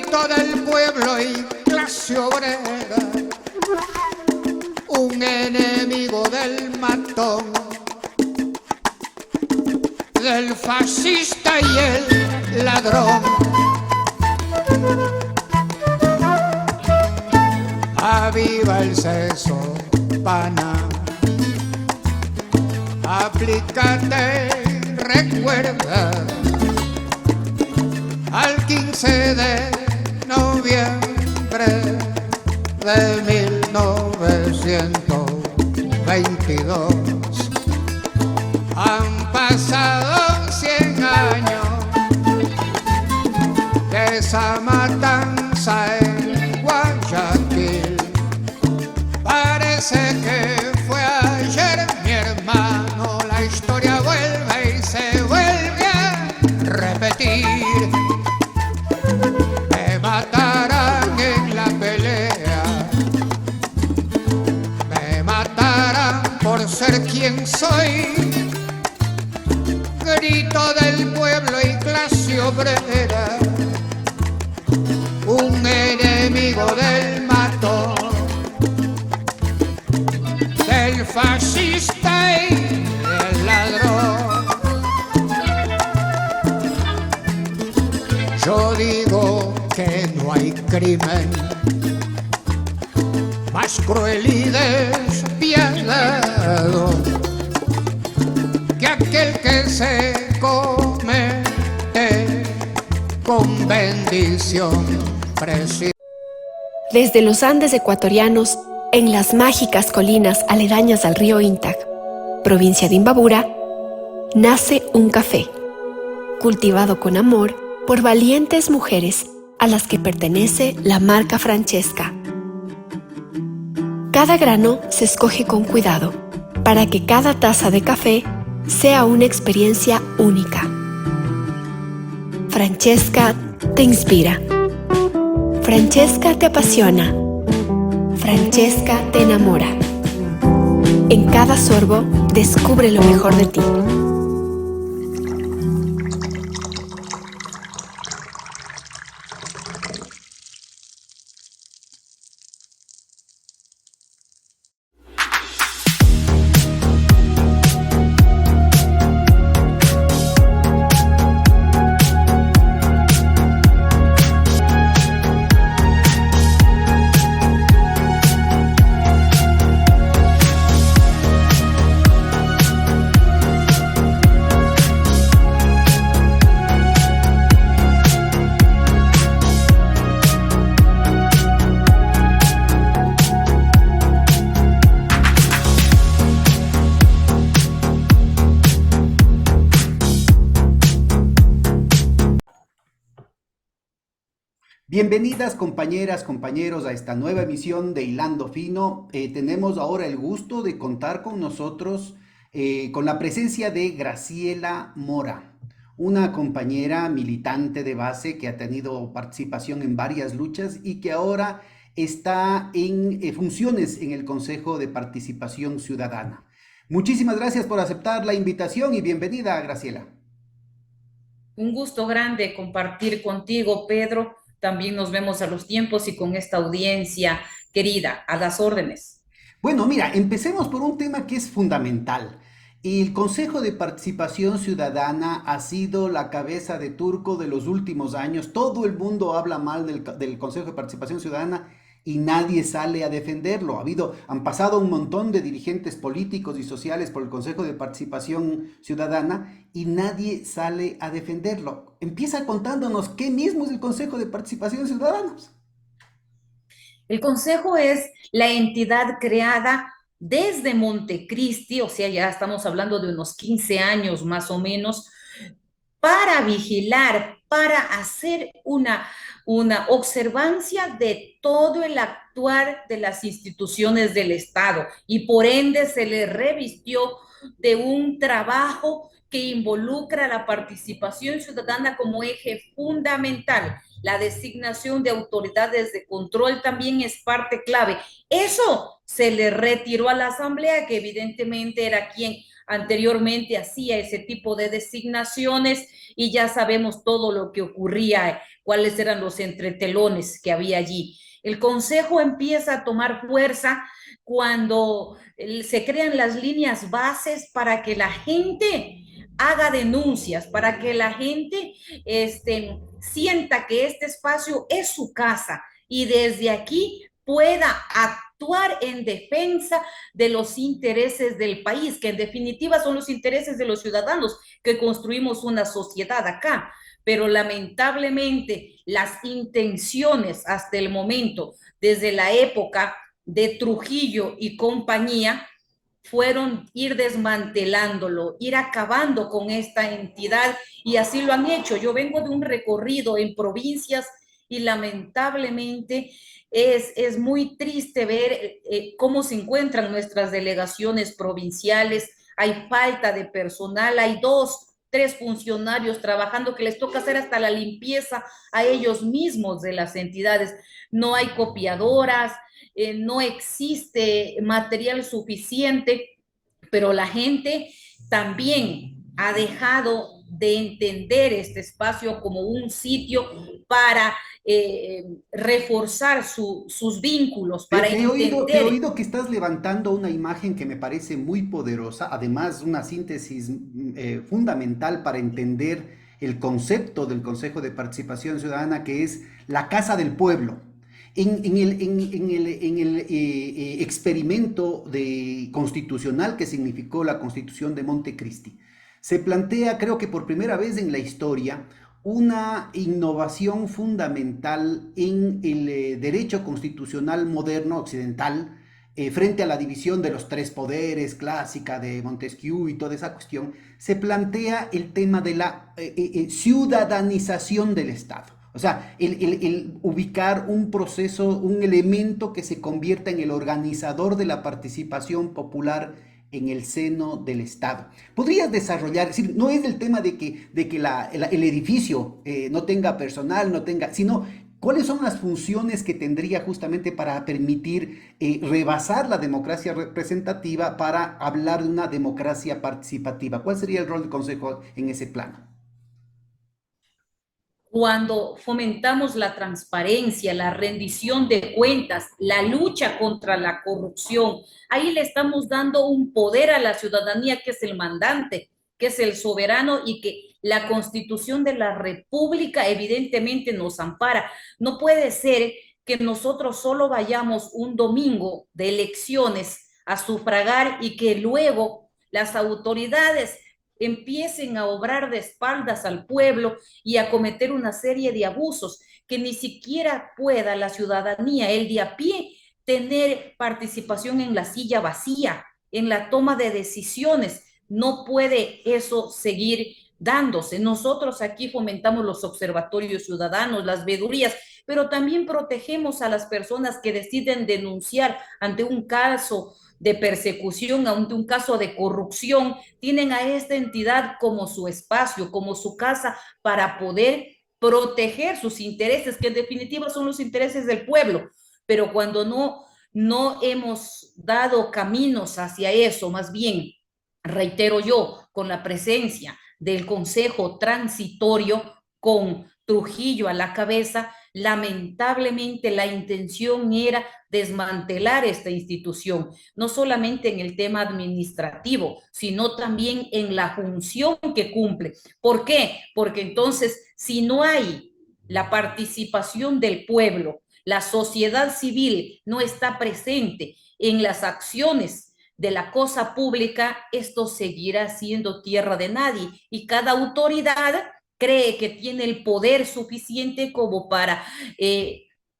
grito del pueblo y clase obrera, un enemigo del matón, del fascista y el ladrón. Aviva el seso, pana, aplícate, recuerda al 15 de noviembre de 1922. Han pasado 100 años de esa matanza en Guayaquil. Parece que fue ayer, mi hermano, la historia vuelve y se vuelve a repetir. Me matarán en la pelea, me matarán por ser quien soy. Grito del pueblo y clase obrera, un enemigo del matón, del fascista y del ladrón. Yo digo que no hay crimen más cruel y despiadado que aquel que se comete con bendición presidente. Desde los Andes ecuatorianos, en las mágicas colinas aledañas al río Intac, provincia de Imbabura, nace un café, cultivado con amor por valientes mujeres a las que pertenece la marca Francesca. Cada grano se escoge con cuidado para que cada taza de café sea una experiencia única. Francesca te inspira. Francesca te apasiona. Francesca te enamora. En cada sorbo, descubre lo mejor de ti. Bienvenidas compañeras, compañeros a esta nueva emisión de Hilando Fino. Tenemos ahora el gusto de contar con nosotros con la presencia de Graciela Mora, una compañera militante de base que ha tenido participación en varias luchas y que ahora está en funciones en el Consejo de Participación Ciudadana. Muchísimas gracias por aceptar la invitación y bienvenida, Graciela. Un gusto grande compartir contigo, Pedro. También nos vemos a los tiempos y con esta audiencia querida, a las órdenes. Bueno, mira, empecemos por un tema que es fundamental. El Consejo de Participación Ciudadana ha sido la cabeza de turco de los últimos años. Todo el mundo habla mal del Consejo de Participación Ciudadana y nadie sale a defenderlo. Han pasado un montón de dirigentes políticos y sociales por el Consejo de Participación Ciudadana y nadie sale a defenderlo. Empieza contándonos qué mismo es el Consejo de Participación Ciudadana. El Consejo es la entidad creada desde Montecristi, o sea, ya estamos hablando de unos 15 años más o menos, para vigilar, para hacer una observancia de todo el actuar de las instituciones del Estado y por ende se le revistió de un trabajo que involucra la participación ciudadana como eje fundamental. La designación de autoridades de control también es parte clave. Eso se le retiró a la Asamblea, que evidentemente era quien anteriormente hacía ese tipo de designaciones, y ya sabemos todo lo que ocurría cuáles eran los entretelones que había allí. El consejo empieza a tomar fuerza cuando se crean las líneas bases para que la gente haga denuncias, para que la gente sienta que este espacio es su casa y desde aquí pueda actuar en defensa de los intereses del país, que en definitiva son los intereses de los ciudadanos que construimos una sociedad acá. Pero lamentablemente las intenciones hasta el momento, desde la época de Trujillo y compañía, fueron ir desmantelándolo, ir acabando con esta entidad y así lo han hecho. Yo vengo de un recorrido en provincias y lamentablemente es muy triste ver cómo se encuentran nuestras delegaciones provinciales. Hay falta de personal, hay 2, 3 funcionarios trabajando que les toca hacer hasta la limpieza a ellos mismos de las entidades. No hay copiadoras, no existe material suficiente, pero la gente también ha dejado de entender este espacio como un sitio para reforzar sus vínculos, para Te he entender. oído que estás levantando una imagen que me parece muy poderosa, además una síntesis fundamental para entender el concepto del Consejo de Participación Ciudadana, que es la Casa del Pueblo. En el experimento constitucional que significó la Constitución de Montecristi, se plantea, creo que por primera vez en la historia, una innovación fundamental en el derecho constitucional moderno occidental, frente a la división de los 3 poderes clásica de Montesquieu y toda esa cuestión. Se plantea el tema de la ciudadanización del Estado. O sea, el ubicar un proceso, un elemento que se convierta en el organizador de la participación popular en el seno del Estado. ¿Podrías desarrollar? Es decir, no es el tema de que el edificio no tenga personal, no tenga, sino cuáles son las funciones que tendría justamente para permitir rebasar la democracia representativa para hablar de una democracia participativa. ¿Cuál sería el rol del Consejo en ese plano? Cuando fomentamos la transparencia, la rendición de cuentas, la lucha contra la corrupción, ahí le estamos dando un poder a la ciudadanía que es el mandante, que es el soberano y que la Constitución de la República evidentemente nos ampara. No puede ser que nosotros solo vayamos un domingo de elecciones a sufragar y que luego las autoridades empiecen a obrar de espaldas al pueblo y a cometer una serie de abusos que ni siquiera pueda la ciudadanía, el de a pie, tener participación en la silla vacía, en la toma de decisiones. No puede eso seguir dándose. Nosotros aquí fomentamos los observatorios ciudadanos, las vedurías, pero también protegemos a las personas que deciden denunciar ante un caso de persecución, ante un caso de corrupción, tienen a esta entidad como su espacio, como su casa, para poder proteger sus intereses, que en definitiva son los intereses del pueblo. Pero cuando no hemos dado caminos hacia eso, más bien, reitero yo, con la presencia del Consejo Transitorio, con Trujillo a la cabeza, lamentablemente la intención era desmantelar esta institución, no solamente en el tema administrativo, sino también en la función que cumple. ¿Por qué? Porque entonces, si no hay la participación del pueblo, la sociedad civil no está presente en las acciones de la cosa pública, esto seguirá siendo tierra de nadie y cada autoridad cree que tiene el poder suficiente como para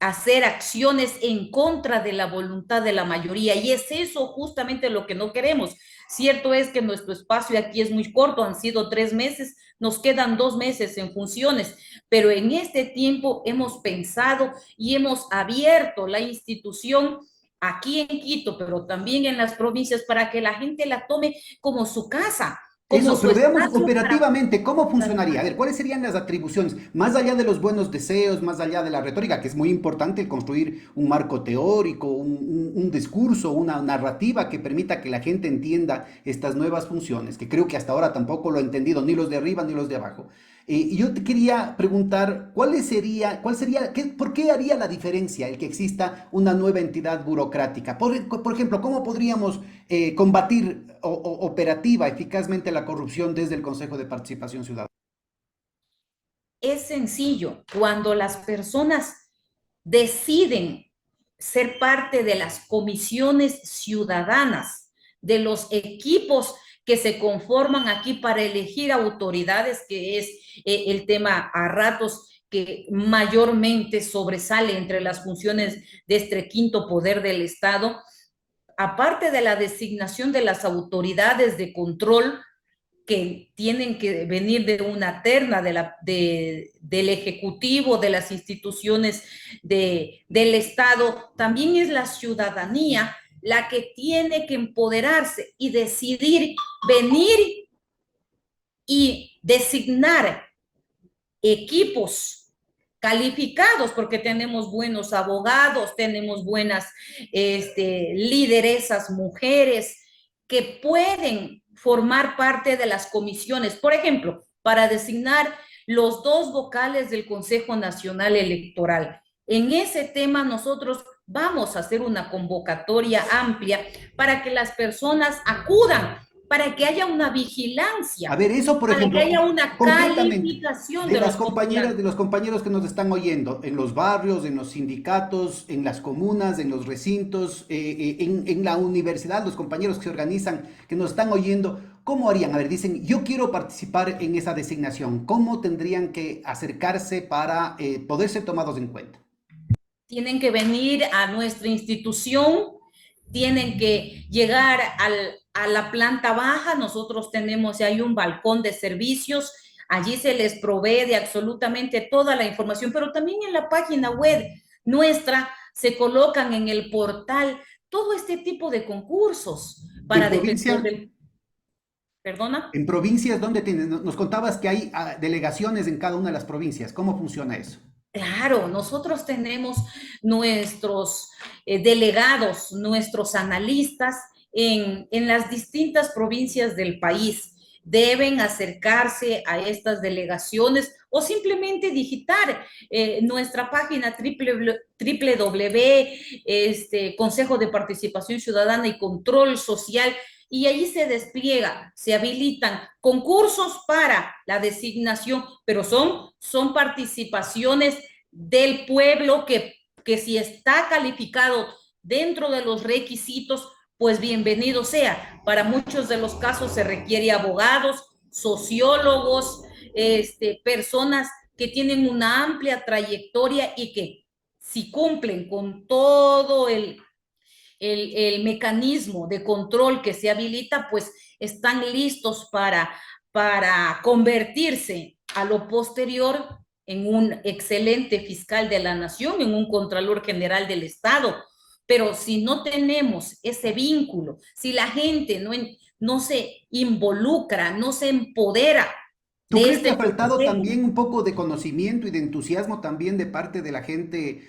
hacer acciones en contra de la voluntad de la mayoría. Y es eso justamente lo que no queremos. Cierto es que nuestro espacio aquí es muy corto, han sido 3 meses, nos quedan 2 meses en funciones, pero en este tiempo hemos pensado y hemos abierto la institución aquí en Quito, pero también en las provincias para que la gente la tome como su casa, como Eso, su pero veamos espacio para... operativamente cómo funcionaría. A ver, ¿cuáles serían las atribuciones? Más allá de los buenos deseos, más allá de la retórica, que es muy importante el construir un marco teórico, un discurso, una narrativa que permita que la gente entienda estas nuevas funciones, que creo que hasta ahora tampoco lo han entendido ni los de arriba ni los de abajo. Y yo te quería preguntar, ¿por qué haría la diferencia el que exista una nueva entidad burocrática? Por ejemplo, ¿cómo podríamos combatir operativa, eficazmente la corrupción desde el Consejo de Participación Ciudadana? Es sencillo, cuando las personas deciden ser parte de las comisiones ciudadanas, de los equipos que se conforman aquí para elegir autoridades, que es el tema a ratos que mayormente sobresale entre las funciones de este quinto poder del Estado, aparte de la designación de las autoridades de control, que tienen que venir de una terna del Ejecutivo, de las instituciones del Estado, también es la ciudadanía la que tiene que empoderarse y decidir venir y designar equipos calificados, porque tenemos buenos abogados, tenemos buenas lideresas mujeres que pueden formar parte de las comisiones, por ejemplo, para designar los dos vocales del Consejo Nacional Electoral. En ese tema nosotros vamos a hacer una convocatoria amplia para que las personas acudan, para que haya una A vigilancia, ver, eso, por para que ejemplo, haya una concretamente, calificación de los de postulantes. los compañeros que nos están oyendo, en los barrios, en los sindicatos, en las comunas, en los recintos, en la universidad, los compañeros que se organizan, que nos están oyendo, ¿cómo harían? A ver, dicen, yo quiero participar en esa designación. ¿Cómo tendrían que acercarse para poder ser tomados en cuenta? Tienen que venir a nuestra institución, tienen que llegar a la planta baja. Nosotros tenemos, hay un balcón de servicios, allí se les provee de absolutamente toda la información, pero también en la página web nuestra se colocan en el portal todo este tipo de concursos En para defensor provincia, del... ¿Perdona? en provincias, ¿dónde tienes? Nos contabas que hay delegaciones en cada una de las provincias. ¿Cómo funciona eso? Claro, nosotros tenemos nuestros delegados, nuestros analistas en las distintas provincias del país. Deben acercarse a estas delegaciones o simplemente digitar nuestra página www, Consejo de Participación Ciudadana y Control Social, y allí se despliega, se habilitan concursos para la designación, pero son participaciones del pueblo que si está calificado dentro de los requisitos, pues bienvenido sea. Para muchos de los casos se requiere abogados, sociólogos, personas que tienen una amplia trayectoria y que si cumplen con todo el mecanismo de control que se habilita, pues están listos para convertirse a lo posterior en un excelente fiscal de la nación, en un contralor general del Estado. Pero si no tenemos ese vínculo, si la gente no se involucra, no se empodera ¿Tú de crees que ha este faltado consejo, también un poco de conocimiento y de entusiasmo también de parte de la gente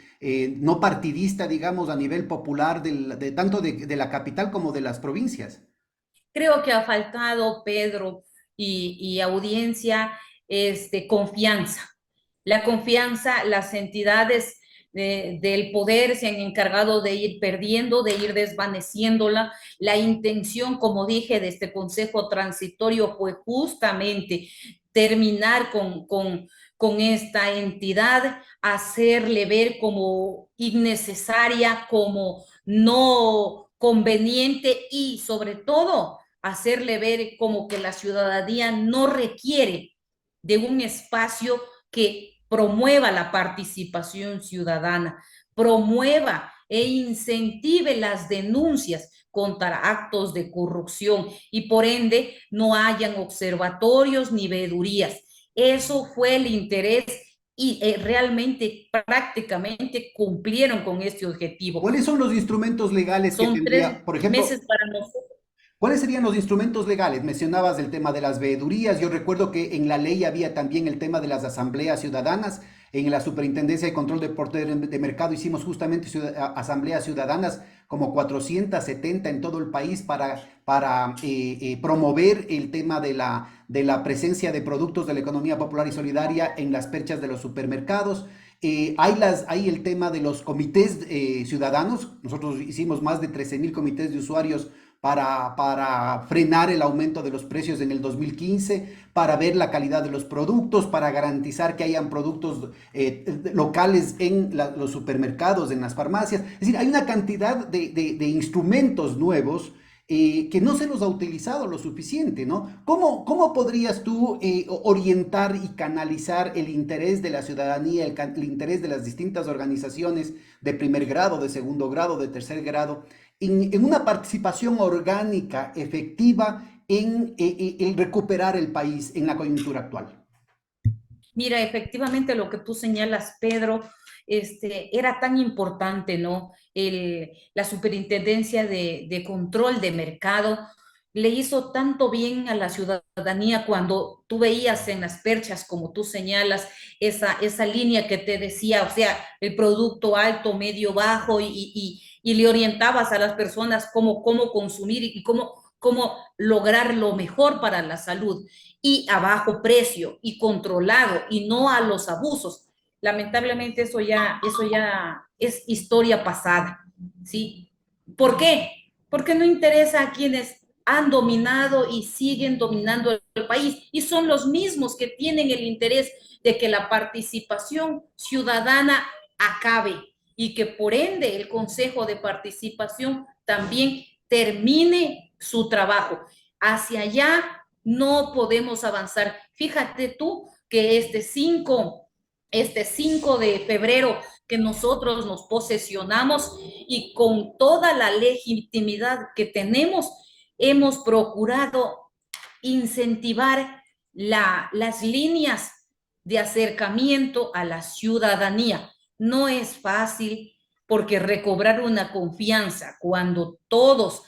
no partidista, digamos, a nivel popular, tanto de la capital como de las provincias? creo que ha faltado, Pedro y audiencia, confianza. La confianza, las entidades del poder se han encargado de ir perdiendo, de ir desvaneciéndola. La intención, como dije, de este Consejo Transitorio fue justamente terminar con esta entidad, hacerle ver como innecesaria, como no conveniente y sobre todo hacerle ver como que la ciudadanía no requiere de un espacio que promueva la participación ciudadana, promueva e incentive las denuncias contra actos de corrupción y por ende no hayan observatorios ni veedurías. Eso fue el interés y realmente prácticamente cumplieron con este objetivo. ¿Cuáles son los instrumentos legales que Son tres tendría, por ejemplo, meses para nosotros. ¿Cuáles serían los instrumentos legales? Mencionabas el tema de las veedurías. Yo recuerdo que en la ley había también el tema de las asambleas ciudadanas. En la Superintendencia de Control de Poder de Mercado hicimos justamente asambleas ciudadanas, como 470 en todo el país, para promover el tema de la presencia de productos de la economía popular y solidaria en las perchas de los supermercados. Hay el tema de los comités ciudadanos. Nosotros hicimos más de 13.000 comités de usuarios para frenar el aumento de los precios en el 2015, para ver la calidad de los productos, para garantizar que hayan productos locales en los supermercados, en las farmacias. Es decir, hay una cantidad de instrumentos nuevos que no se los ha utilizado lo suficiente, ¿no? ¿Cómo podrías tú orientar y canalizar el interés de la ciudadanía, el interés de las distintas organizaciones de primer grado, de segundo grado, de tercer grado, en una participación orgánica, efectiva, en recuperar el país en la coyuntura actual? Mira, efectivamente lo que tú señalas, Pedro, era tan importante, ¿no? La superintendencia de control de mercado le hizo tanto bien a la ciudadanía cuando tú veías en las perchas, como tú señalas, esa línea que te decía, o sea, el producto alto, medio, bajo, y le orientabas a las personas cómo consumir y cómo lograr lo mejor para la salud y a bajo precio y controlado y no a los abusos. Lamentablemente eso ya es historia pasada, ¿sí? ¿Por qué? Porque no interesa a quienes han dominado y siguen dominando el país y son los mismos que tienen el interés de que la participación ciudadana acabe y que por ende el Consejo de Participación también termine su trabajo. Hacia allá no podemos avanzar. Fíjate tú que este 5 de febrero que nosotros nos posesionamos y con toda la legitimidad que tenemos, hemos procurado incentivar las líneas de acercamiento a la ciudadanía. No es fácil porque recobrar una confianza cuando todos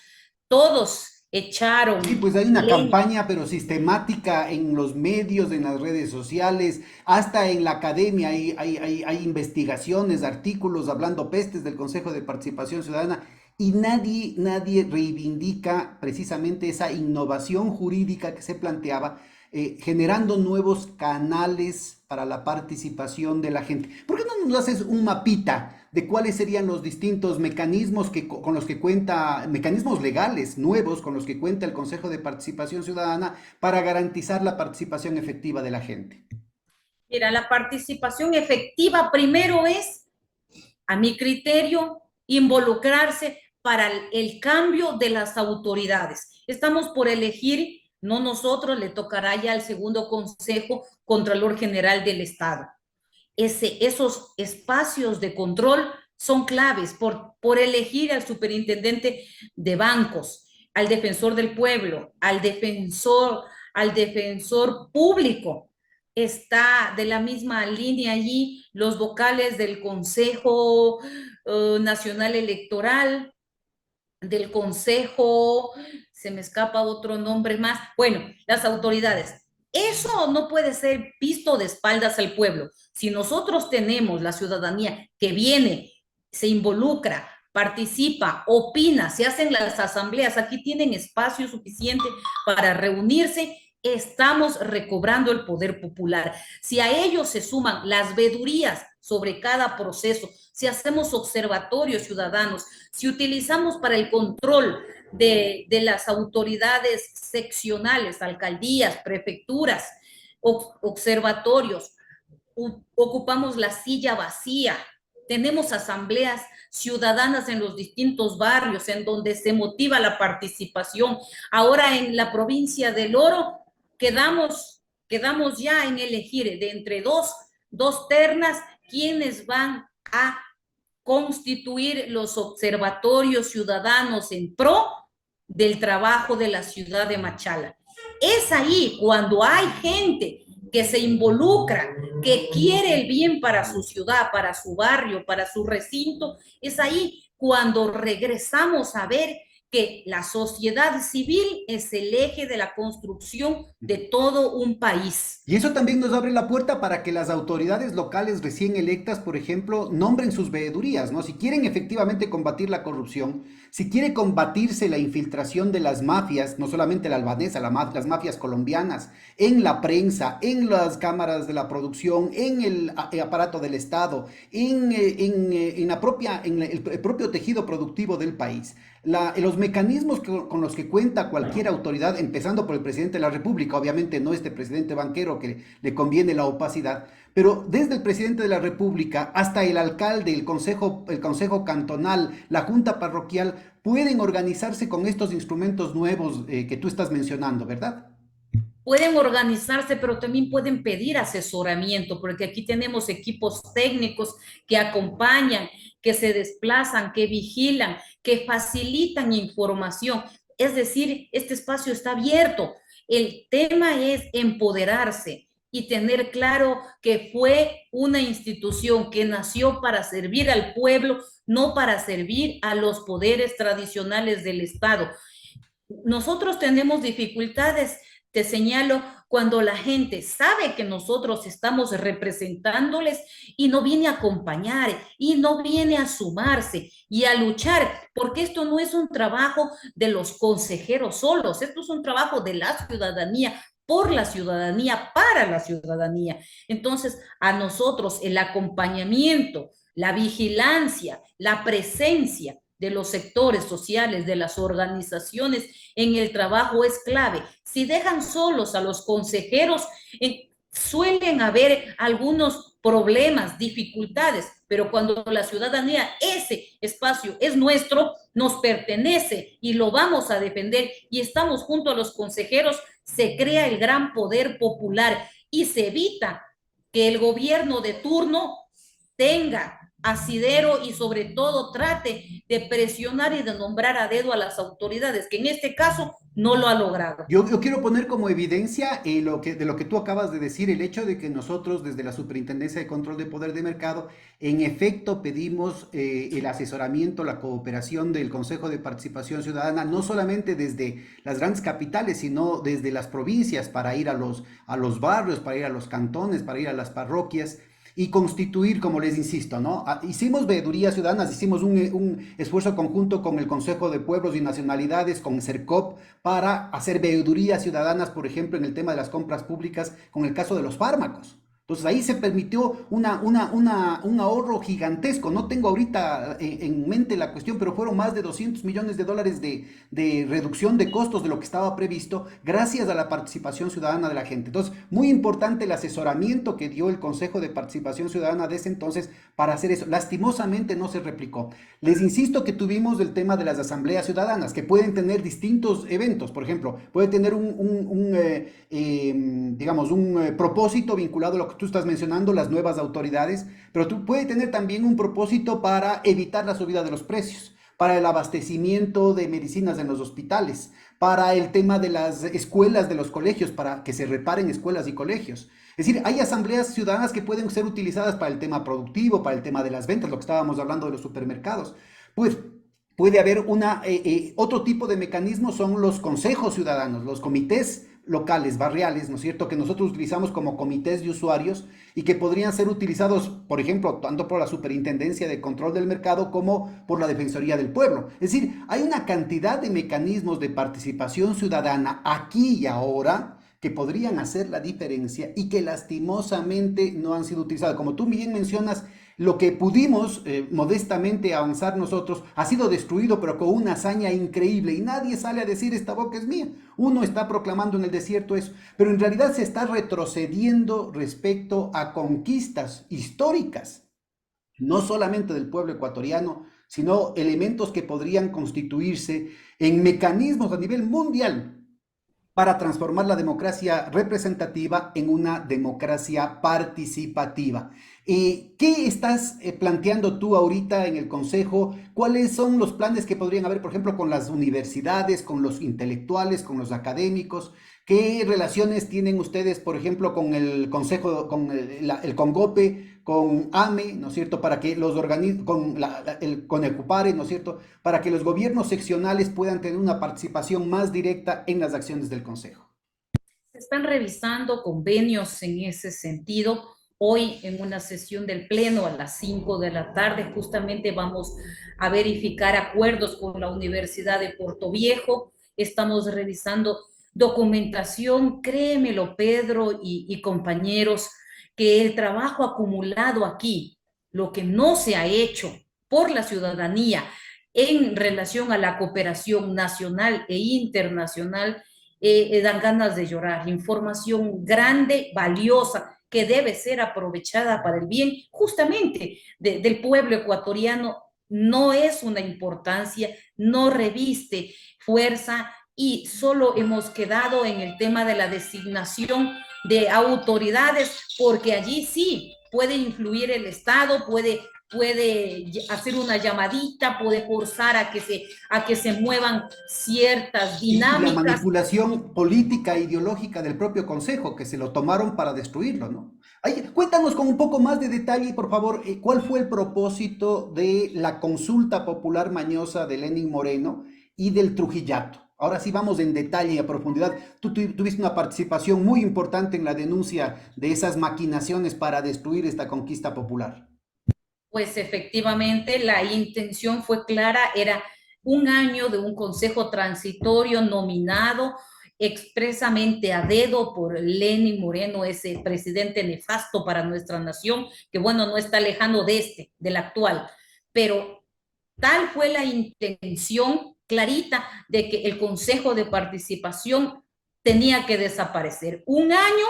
Sí, echaron pues hay una leña. campaña, pero sistemática en los medios, en las redes sociales, hasta en la academia hay investigaciones, artículos hablando pestes del Consejo de Participación Ciudadana y nadie reivindica precisamente esa innovación jurídica que se planteaba, generando nuevos canales para la participación de la gente. ¿Por qué no nos haces un mapita de cuáles serían los distintos mecanismos con los que cuenta, mecanismos legales nuevos con los que cuenta el Consejo de Participación Ciudadana para garantizar la participación efectiva de la gente? Mira, la participación efectiva primero es, a mi criterio, involucrarse para el cambio de las autoridades. Estamos por elegir, no nosotros, le tocará ya al segundo Consejo Contralor General del Estado. Esos espacios de control son claves por elegir al superintendente de bancos, al defensor del pueblo, al defensor público. Está de la misma línea allí los vocales del Consejo Nacional Electoral, del Consejo, se me escapa otro nombre más, bueno, las autoridades. Eso no puede ser visto de espaldas al pueblo. Si nosotros tenemos la ciudadanía que viene, se involucra, participa, opina, se hacen las asambleas, aquí tienen espacio suficiente para reunirse, estamos recobrando el poder popular. Si a ellos se suman las vedurías sobre cada proceso, si hacemos observatorios ciudadanos, si utilizamos para el control de las autoridades seccionales, alcaldías, prefecturas, observatorios, ocupamos la silla vacía, tenemos asambleas ciudadanas en los distintos barrios en donde se motiva la participación. Ahora en la provincia del Oro quedamos ya en elegir de entre dos ternas quienes van a constituir los observatorios ciudadanos en pro del trabajo de la ciudad de Machala. Es ahí cuando hay gente que se involucra, que quiere el bien para su ciudad, para su barrio, para su recinto, es ahí cuando regresamos a ver que la sociedad civil es el eje de la construcción de todo un país. Y eso también nos abre la puerta para que las autoridades locales recién electas, por ejemplo, nombren sus veedurías, ¿no? Si quieren efectivamente combatir la corrupción, si quiere combatirse la infiltración de las mafias, no solamente la albanesa, las mafias colombianas, en la prensa, en las cámaras de la producción, en el aparato del Estado, en el propio tejido productivo del país. Los mecanismos con los que cuenta cualquier autoridad, empezando por el presidente de la República, obviamente no este presidente banquero que le conviene la opacidad, pero desde el presidente de la República hasta el alcalde, el consejo cantonal, la junta parroquial, pueden organizarse con estos instrumentos nuevos que tú estás mencionando, ¿verdad? Pueden organizarse, pero también pueden pedir asesoramiento, porque aquí tenemos equipos técnicos que acompañan, que se desplazan, que vigilan, que facilitan información. Es decir, este espacio está abierto. El tema es empoderarse y tener claro que fue una institución que nació para servir al pueblo, no para servir a los poderes tradicionales del Estado. Nosotros tenemos dificultades, te señalo, cuando la gente sabe que nosotros estamos representándoles y no viene a acompañar y no viene a sumarse y a luchar, porque esto no es un trabajo de los consejeros solos, esto es un trabajo de la ciudadanía, por la ciudadanía, para la ciudadanía. Entonces, a nosotros el acompañamiento, la vigilancia, la presencia de los sectores sociales, de las organizaciones en el trabajo es clave. Si dejan solos a los consejeros, suelen haber algunos problemas, dificultades, pero cuando la ciudadanía, ese espacio es nuestro, nos pertenece y lo vamos a defender y estamos junto a los consejeros, se crea el gran poder popular y se evita que el gobierno de turno tenga asidero y sobre todo trate de presionar y de nombrar a dedo a las autoridades, que en este caso no lo ha logrado. Yo quiero poner como evidencia de lo que tú acabas de decir, el hecho de que nosotros desde la Superintendencia de Control de Poder de Mercado, en efecto pedimos el asesoramiento, la cooperación del Consejo de Participación Ciudadana, no solamente desde las grandes capitales, sino desde las provincias para ir a los barrios, para ir a los cantones, para ir a las parroquias y constituir, como les insisto, ¿no? Hicimos veedurías ciudadanas, hicimos un esfuerzo conjunto con el Consejo de Pueblos y Nacionalidades, con CERCOP, para hacer veedurías ciudadanas, por ejemplo, en el tema de las compras públicas, con el caso de los fármacos. Entonces ahí se permitió un ahorro gigantesco. No tengo ahorita en mente la cuestión, pero fueron más de $200 millones de reducción de costos de lo que estaba previsto gracias a la participación ciudadana de la gente. Entonces, muy importante el asesoramiento que dio el Consejo de Participación Ciudadana de ese entonces para hacer eso. Lastimosamente no se replicó. Les insisto que tuvimos el tema de las asambleas ciudadanas, que pueden tener distintos eventos. Por ejemplo, puede tener digamos, un propósito vinculado a lo que tú estás mencionando, las nuevas autoridades, pero tú puede tener también un propósito para evitar la subida de los precios, para el abastecimiento de medicinas en los hospitales, para el tema de las escuelas, de los colegios, para que se reparen escuelas y colegios. Es decir, hay asambleas ciudadanas que pueden ser utilizadas para el tema productivo, para el tema de las ventas, lo que estábamos hablando de los supermercados. Pues puede haber otro tipo de mecanismos, son los consejos ciudadanos, los comités locales, barriales, ¿no es cierto?, que nosotros utilizamos como comités de usuarios y que podrían ser utilizados, por ejemplo, tanto por la Superintendencia de Control del Mercado como por la Defensoría del Pueblo. Es decir, hay una cantidad de mecanismos de participación ciudadana aquí y ahora que podrían hacer la diferencia y que lastimosamente no han sido utilizados. Como tú bien mencionas, lo que pudimos modestamente avanzar nosotros ha sido destruido, pero con una hazaña increíble y nadie sale a decir esta boca es mía. Uno está proclamando en el desierto eso, pero en realidad se está retrocediendo respecto a conquistas históricas, no solamente del pueblo ecuatoriano, sino elementos que podrían constituirse en mecanismos a nivel mundial para transformar la democracia representativa en una democracia participativa. ¿Qué estás planteando tú ahorita en el Consejo? ¿Cuáles son los planes que podrían haber, por ejemplo, con las universidades, con los intelectuales, con los académicos? ¿Qué relaciones tienen ustedes, por ejemplo, con el Consejo, con el CONGOPE, con AME, ¿no es cierto?, para que los organismos, con Ecupare, ¿no es cierto?, para que los gobiernos seccionales puedan tener una participación más directa en las acciones del Consejo. Se están revisando convenios en ese sentido. Hoy en una sesión del Pleno a las 5 de la tarde justamente vamos a verificar acuerdos con la Universidad de Puerto Viejo. Estamos revisando documentación, créemelo Pedro y compañeros, que el trabajo acumulado aquí, lo que no se ha hecho por la ciudadanía en relación a la cooperación nacional e internacional, dan ganas de llorar. Información grande, valiosa, que debe ser aprovechada para el bien justamente del pueblo ecuatoriano. No es una importancia, no reviste fuerza y solo hemos quedado en el tema de la designación de autoridades, porque allí sí puede influir el Estado, puede hacer una llamadita, puede forzar a que se muevan ciertas Y la dinámicas. manipulación política e ideológica del propio Consejo, que se lo tomaron para destruirlo, ¿no? Cuéntanos con un poco más de detalle, por favor, ¿cuál fue el propósito de la consulta popular mañosa de Lenín Moreno y del Trujillato? Ahora sí vamos en detalle y a profundidad. Tú tuviste una participación muy importante en la denuncia de esas maquinaciones para destruir esta conquista popular. Pues efectivamente la intención fue clara, era un año de un consejo transitorio nominado expresamente a dedo por Lenín Moreno, ese presidente nefasto para nuestra nación, que bueno, no está lejano del actual, pero tal fue la intención clarita de que el Consejo de Participación tenía que desaparecer. Un año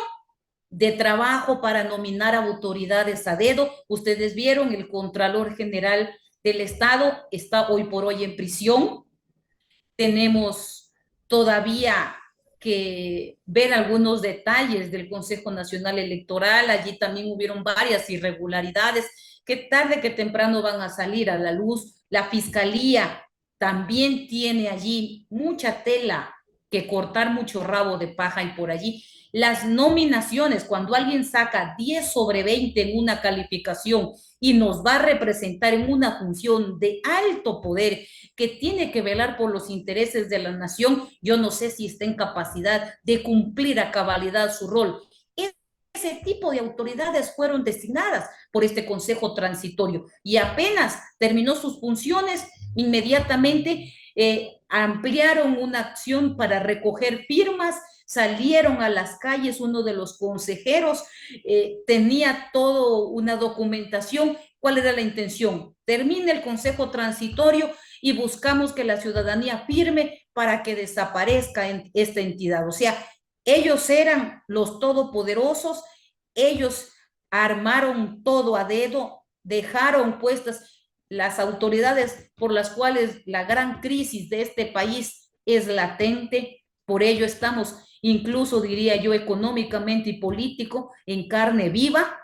de trabajo para nominar autoridades a dedo. Ustedes vieron, el Contralor General del Estado está hoy por hoy en prisión. Tenemos todavía que ver algunos detalles del Consejo Nacional Electoral. Allí también hubieron varias irregularidades que tarde que temprano van a salir a la luz. La Fiscalía también tiene allí mucha tela que cortar, mucho rabo de paja y por allí. Las nominaciones, cuando alguien saca 10 sobre 20 en una calificación y nos va a representar en una función de alto poder que tiene que velar por los intereses de la nación, yo no sé si está en capacidad de cumplir a cabalidad su rol. Ese tipo de autoridades fueron designadas por este Consejo Transitorio y apenas terminó sus funciones, inmediatamente ampliaron una acción para recoger firmas, salieron a las calles. Uno de los consejeros tenía toda una documentación. ¿Cuál era la intención? Termina el Consejo Transitorio y buscamos que la ciudadanía firme para que desaparezca esta entidad. O sea, ellos eran los todopoderosos, ellos armaron todo a dedo, dejaron puestas las autoridades por las cuales la gran crisis de este país es latente. Por ello estamos, incluso diría yo, económicamente y político, en carne viva.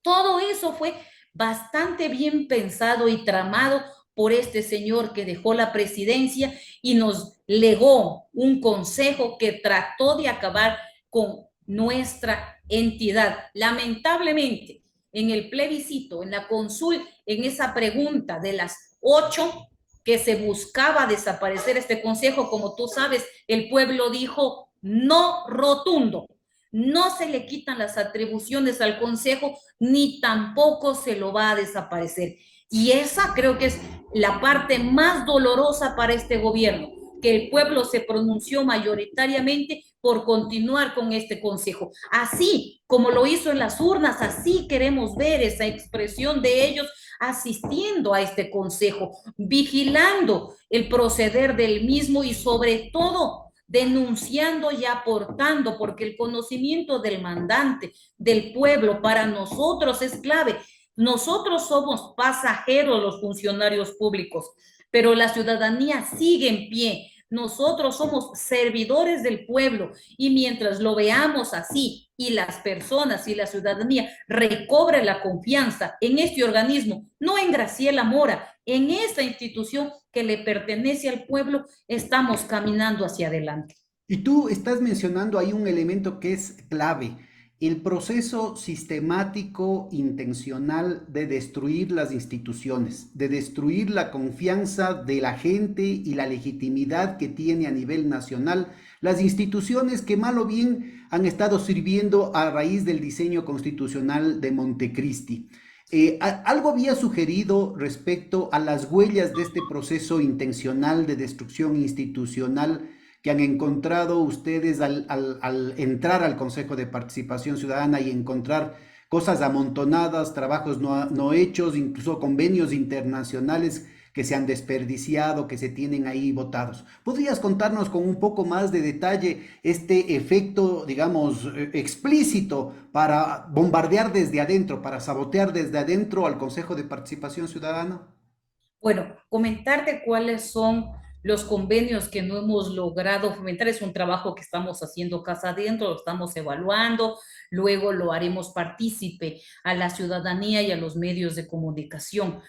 Todo eso fue bastante bien pensado y tramado por este señor que dejó la presidencia y nos legó un consejo que trató de acabar con nuestra entidad. Lamentablemente, en el plebiscito, en la consulta, en esa pregunta de las 8 que se buscaba desaparecer este consejo, como tú sabes, el pueblo dijo no rotundo. No se le quitan las atribuciones al consejo, ni tampoco se lo va a desaparecer. Y esa creo que es la parte más dolorosa para este gobierno, que el pueblo se pronunció mayoritariamente por continuar con este consejo. Así como lo hizo en las urnas, así queremos ver esa expresión de ellos asistiendo a este consejo, vigilando el proceder del mismo y sobre todo denunciando y aportando, porque el conocimiento del mandante, del pueblo, para nosotros es clave. Nosotros somos pasajeros, los funcionarios públicos, pero la ciudadanía sigue en pie. Nosotros somos servidores del pueblo y mientras lo veamos así y las personas y la ciudadanía recobren la confianza en este organismo, no en Graciela Mora, en esta institución que le pertenece al pueblo, estamos caminando hacia adelante. Y tú estás mencionando ahí un elemento que es clave. el proceso sistemático, intencional de destruir las instituciones, de destruir la confianza de la gente y la legitimidad que tiene a nivel nacional las instituciones que mal o bien han estado sirviendo a raíz del diseño constitucional de Montecristi. Algo había sugerido respecto a las huellas de este proceso intencional de destrucción institucional que han encontrado ustedes al entrar al Consejo de Participación Ciudadana y encontrar cosas amontonadas, trabajos no hechos, incluso convenios internacionales que se han desperdiciado, que se tienen ahí votados. ¿Podrías contarnos con un poco más de detalle este efecto, digamos, explícito para bombardear desde adentro, para sabotear desde adentro al Consejo de Participación Ciudadana? Bueno, comentarte cuáles son los convenios que no hemos logrado fomentar. Es un trabajo que estamos haciendo casa adentro, lo estamos evaluando, luego lo haremos partícipe a la ciudadanía y a los medios de comunicación.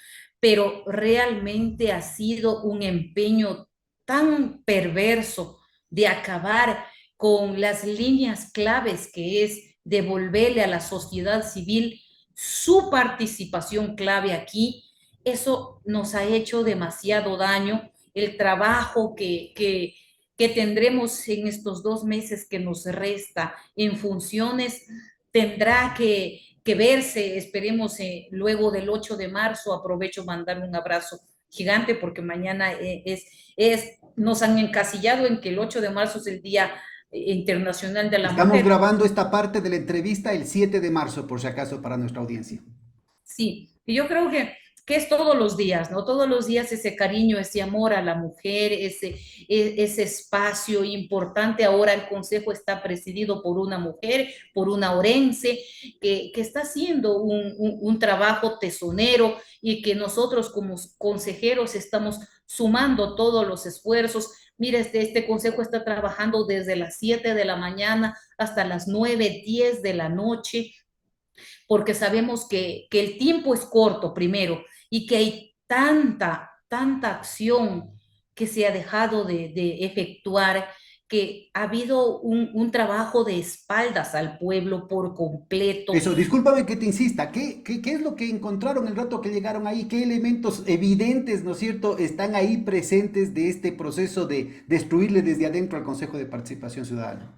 Pero realmente ha sido un empeño tan perverso de acabar con las líneas claves que es devolverle a la sociedad civil su participación clave aquí. Eso nos ha hecho demasiado daño. El trabajo que tendremos en estos 2 meses que nos resta en funciones tendrá que verse, esperemos, luego del 8 de marzo. Aprovecho mandar un abrazo gigante porque mañana nos han encasillado en que el 8 de marzo es el Día Internacional de la Estamos Mujer. grabando esta parte de la entrevista el 7 de marzo, por si acaso, para nuestra audiencia. Sí, y yo creo que es todos los días, ¿no? Todos los días ese cariño, ese amor a la mujer, ese espacio importante. Ahora el consejo está presidido por una mujer, por una orense, que está haciendo un trabajo tesonero y que nosotros como consejeros estamos sumando todos los esfuerzos. Mira, este consejo está trabajando desde las 7 de la mañana hasta las 9, 10 de la noche, porque sabemos que el tiempo es corto primero y que hay tanta acción que se ha dejado de efectuar, que ha habido un trabajo de espaldas al pueblo por completo. Eso, discúlpame que te insista, ¿qué es lo que encontraron el rato que llegaron ahí? ¿Qué elementos evidentes, ¿no es cierto?, están ahí presentes de este proceso de destruirle desde adentro al Consejo de Participación Ciudadana?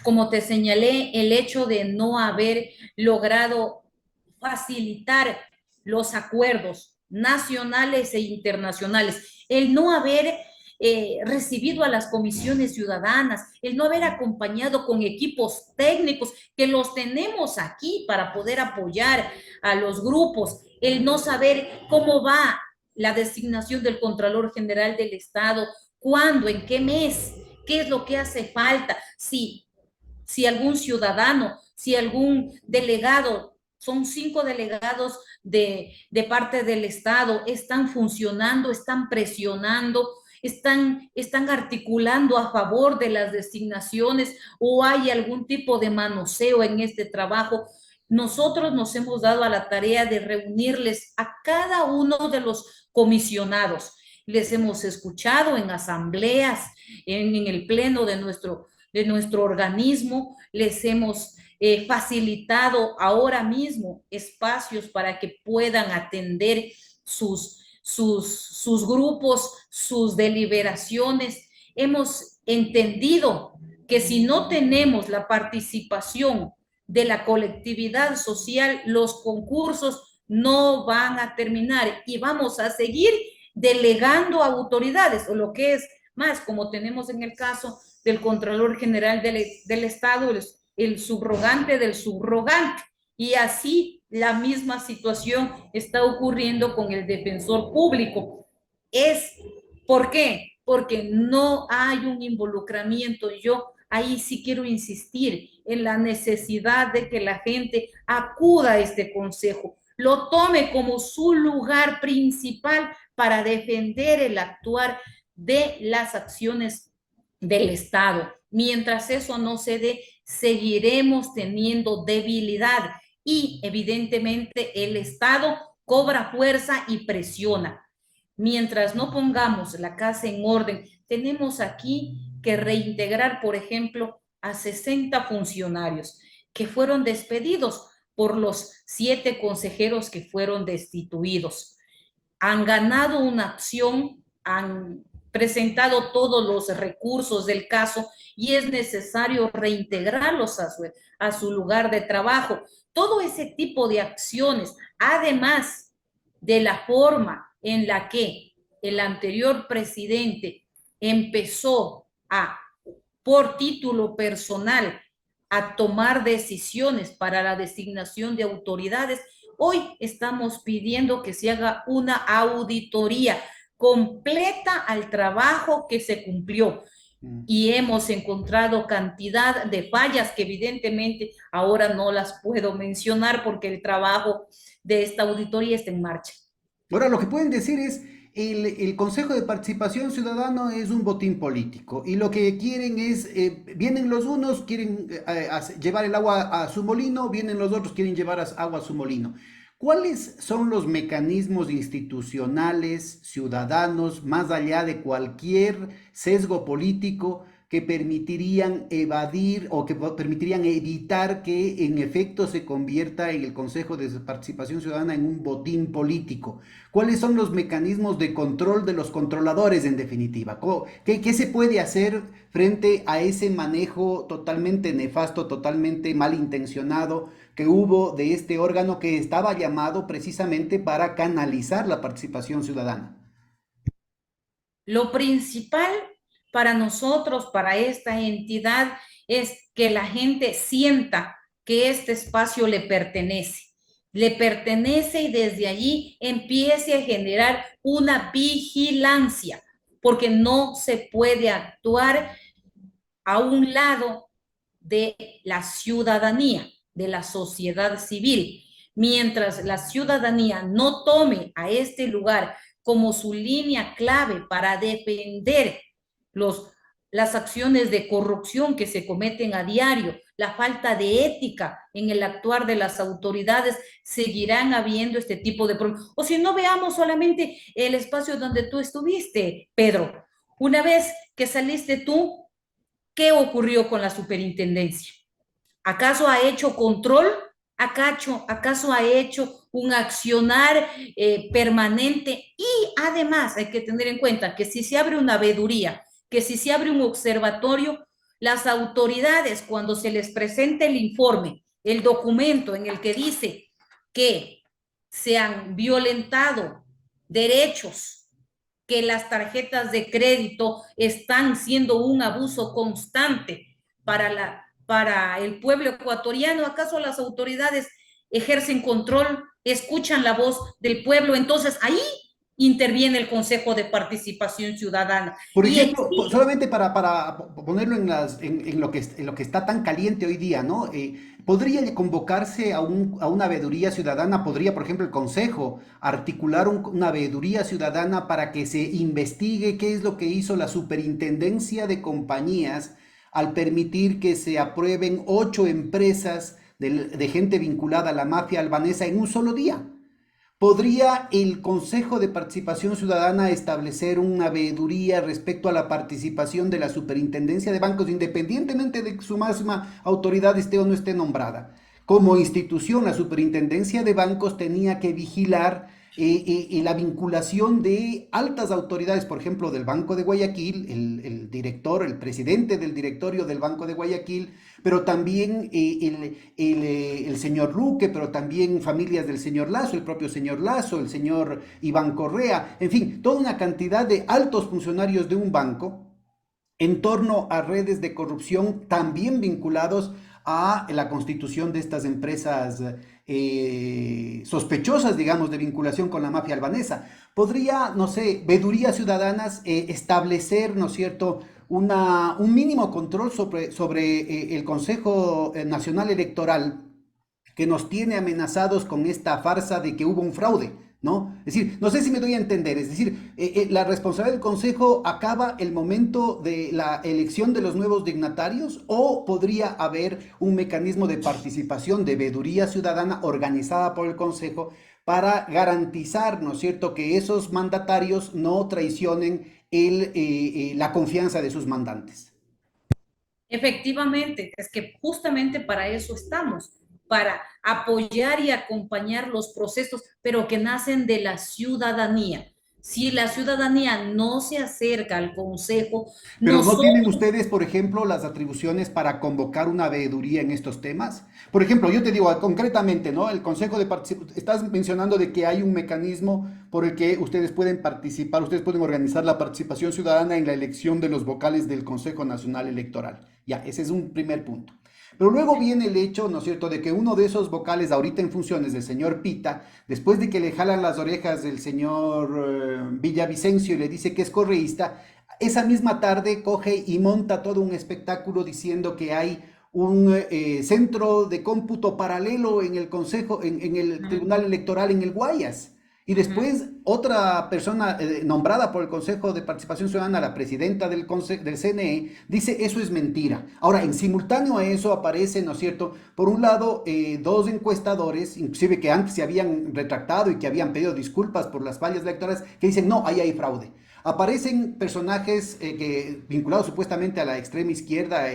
Como te señalé, el hecho de no haber logrado facilitar los acuerdos nacionales e internacionales, el no haber recibido a las comisiones ciudadanas, el no haber acompañado con equipos técnicos que los tenemos aquí para poder apoyar a los grupos, el no saber cómo va la designación del Contralor General del Estado, cuándo, en qué mes, qué es lo que hace falta, si algún ciudadano, si algún delegado, son 5 delegados de parte del Estado, están funcionando, están presionando, están articulando a favor de las designaciones, o hay algún tipo de manoseo en este trabajo. Nosotros nos hemos dado a la tarea de reunirles a cada uno de los comisionados. Les hemos escuchado en asambleas, en el pleno de nuestro organismo, les hemos facilitado ahora mismo espacios para que puedan atender sus grupos, sus deliberaciones. Hemos entendido que si no tenemos la participación de la colectividad social, los concursos no van a terminar y vamos a seguir delegando a autoridades, o lo que es más, como tenemos en el caso del Contralor General del Estado, el subrogante del subrogante. Y así la misma situación está ocurriendo con el defensor público. ¿Por qué? Porque no hay un involucramiento. Yo ahí sí quiero insistir en la necesidad de que la gente acuda a este consejo, lo tome como su lugar principal para defender el actuar de las acciones del Estado. Mientras eso no se dé, seguiremos teniendo debilidad y evidentemente el Estado cobra fuerza y presiona. Mientras no pongamos la casa en orden, tenemos aquí que reintegrar, por ejemplo, a 60 funcionarios. que fueron despedidos por los 7 consejeros que fueron destituidos. Han ganado una acción, han presentado todos los recursos del caso y es necesario reintegrarlos a su lugar de trabajo. Todo ese tipo de acciones, además de la forma en la que el anterior presidente empezó por título personal, a tomar decisiones para la designación de autoridades, hoy estamos pidiendo que se haga una auditoría completa al trabajo que se cumplió. Y hemos encontrado cantidad de fallas que evidentemente ahora no las puedo mencionar porque el trabajo de esta auditoría está en marcha. Ahora, lo que pueden decir es, el Consejo de Participación Ciudadano es un botín político y lo que quieren es, vienen los unos, quieren llevar el agua a su molino, vienen los otros, quieren llevar agua a su molino. ¿Cuáles son los mecanismos institucionales, ciudadanos, más allá de cualquier sesgo político, que permitirían evadir o que permitirían evitar que en efecto se convierta en el Consejo de Participación Ciudadana en un botín político? ¿Cuáles son los mecanismos de control de los controladores en definitiva? ¿Qué se puede hacer frente a ese manejo totalmente nefasto, totalmente malintencionado que hubo de este órgano que estaba llamado precisamente para canalizar la participación ciudadana? Lo principal para nosotros, para esta entidad, es que la gente sienta que este espacio le pertenece y desde allí empiece a generar una vigilancia, porque no se puede actuar a un lado de la ciudadanía, de la sociedad civil. Mientras la ciudadanía no tome a este lugar como su línea clave para defender las acciones de corrupción que se cometen a diario, la falta de ética en el actuar de las autoridades, seguirán habiendo este tipo de problemas. O si no, veamos solamente el espacio donde tú estuviste, Pedro. Una vez que saliste tú, ¿qué ocurrió con la superintendencia? ¿Acaso ha hecho control? ¿Acaso ha hecho un accionar permanente? Y además hay que tener en cuenta que si se abre una veeduría, que si se abre un observatorio, las autoridades, cuando se les presenta el informe, el documento en el que dice que se han violentado derechos, que las tarjetas de crédito están siendo un abuso constante para el pueblo ecuatoriano, ¿acaso las autoridades ejercen control, escuchan la voz del pueblo? Entonces ahí interviene el Consejo de Participación Ciudadana. Por Y ejemplo, exige, solamente para ponerlo en lo que está tan caliente hoy día, ¿no? ¿Podría convocarse a una veeduría ciudadana? ¿Podría, por ejemplo, el Consejo articular una veeduría ciudadana para que se investigue qué es lo que hizo la Superintendencia de Compañías al permitir que se aprueben 8 empresas de gente vinculada a la mafia albanesa en un solo día? ¿Podría el Consejo de Participación Ciudadana establecer una veeduría respecto a la participación de la Superintendencia de Bancos, independientemente de que su máxima autoridad esté o no esté nombrada? Como institución, la Superintendencia de Bancos tenía que vigilar la vinculación de altas autoridades, por ejemplo, del Banco de Guayaquil, el director, el presidente del directorio del Banco de Guayaquil, pero también el señor Luque, pero también familias del señor Lazo, el propio señor Lazo, el señor Iván Correa, en fin, toda una cantidad de altos funcionarios de un banco en torno a redes de corrupción también vinculados a la constitución de estas empresas sospechosas, digamos, de vinculación con la mafia albanesa. Podría, no sé, veedurías ciudadanas establecer, ¿no es cierto?, un mínimo control sobre el Consejo Nacional Electoral, que nos tiene amenazados con esta farsa de que hubo un fraude, ¿no? Es decir, no sé si me doy a entender, es decir, la responsabilidad del Consejo acaba el momento de la elección de los nuevos dignatarios, o podría haber un mecanismo de participación de veeduría ciudadana organizada por el Consejo para garantizar, ¿no es cierto?, que esos mandatarios no traicionen la confianza de sus mandantes. Efectivamente, es que justamente para eso estamos, para apoyar y acompañar los procesos, pero que nacen de la ciudadanía. Si la ciudadanía no se acerca al consejo, Pero ¿no nosotros, tienen ustedes, por ejemplo, las atribuciones para convocar una veeduría en estos temas? Por ejemplo, yo te digo concretamente, ¿no? El Consejo de Participación, estás mencionando de que hay un mecanismo por el que ustedes pueden participar, ustedes pueden organizar la participación ciudadana en la elección de los vocales del Consejo Nacional Electoral. Ya, ese es un primer punto. Pero luego viene el hecho, ¿no es cierto?, de que uno de esos vocales ahorita en funciones del señor Pita, después de que le jalan las orejas del señor Villavicencio y le dice que es correísta, esa misma tarde coge y monta todo un espectáculo diciendo que hay un centro de cómputo paralelo en el Consejo, en el uh Tribunal Electoral en el Guayas. Y -huh. después otra persona nombrada por el Consejo de Participación Ciudadana, la presidenta del CNE, dice eso es mentira. Ahora, en simultáneo a eso aparecen, ¿no es cierto? Por un lado, dos encuestadores, inclusive que antes se habían retractado y que habían pedido disculpas por las fallas electorales, que dicen, no, ahí hay fraude. Aparecen personajes vinculados supuestamente a la extrema izquierda,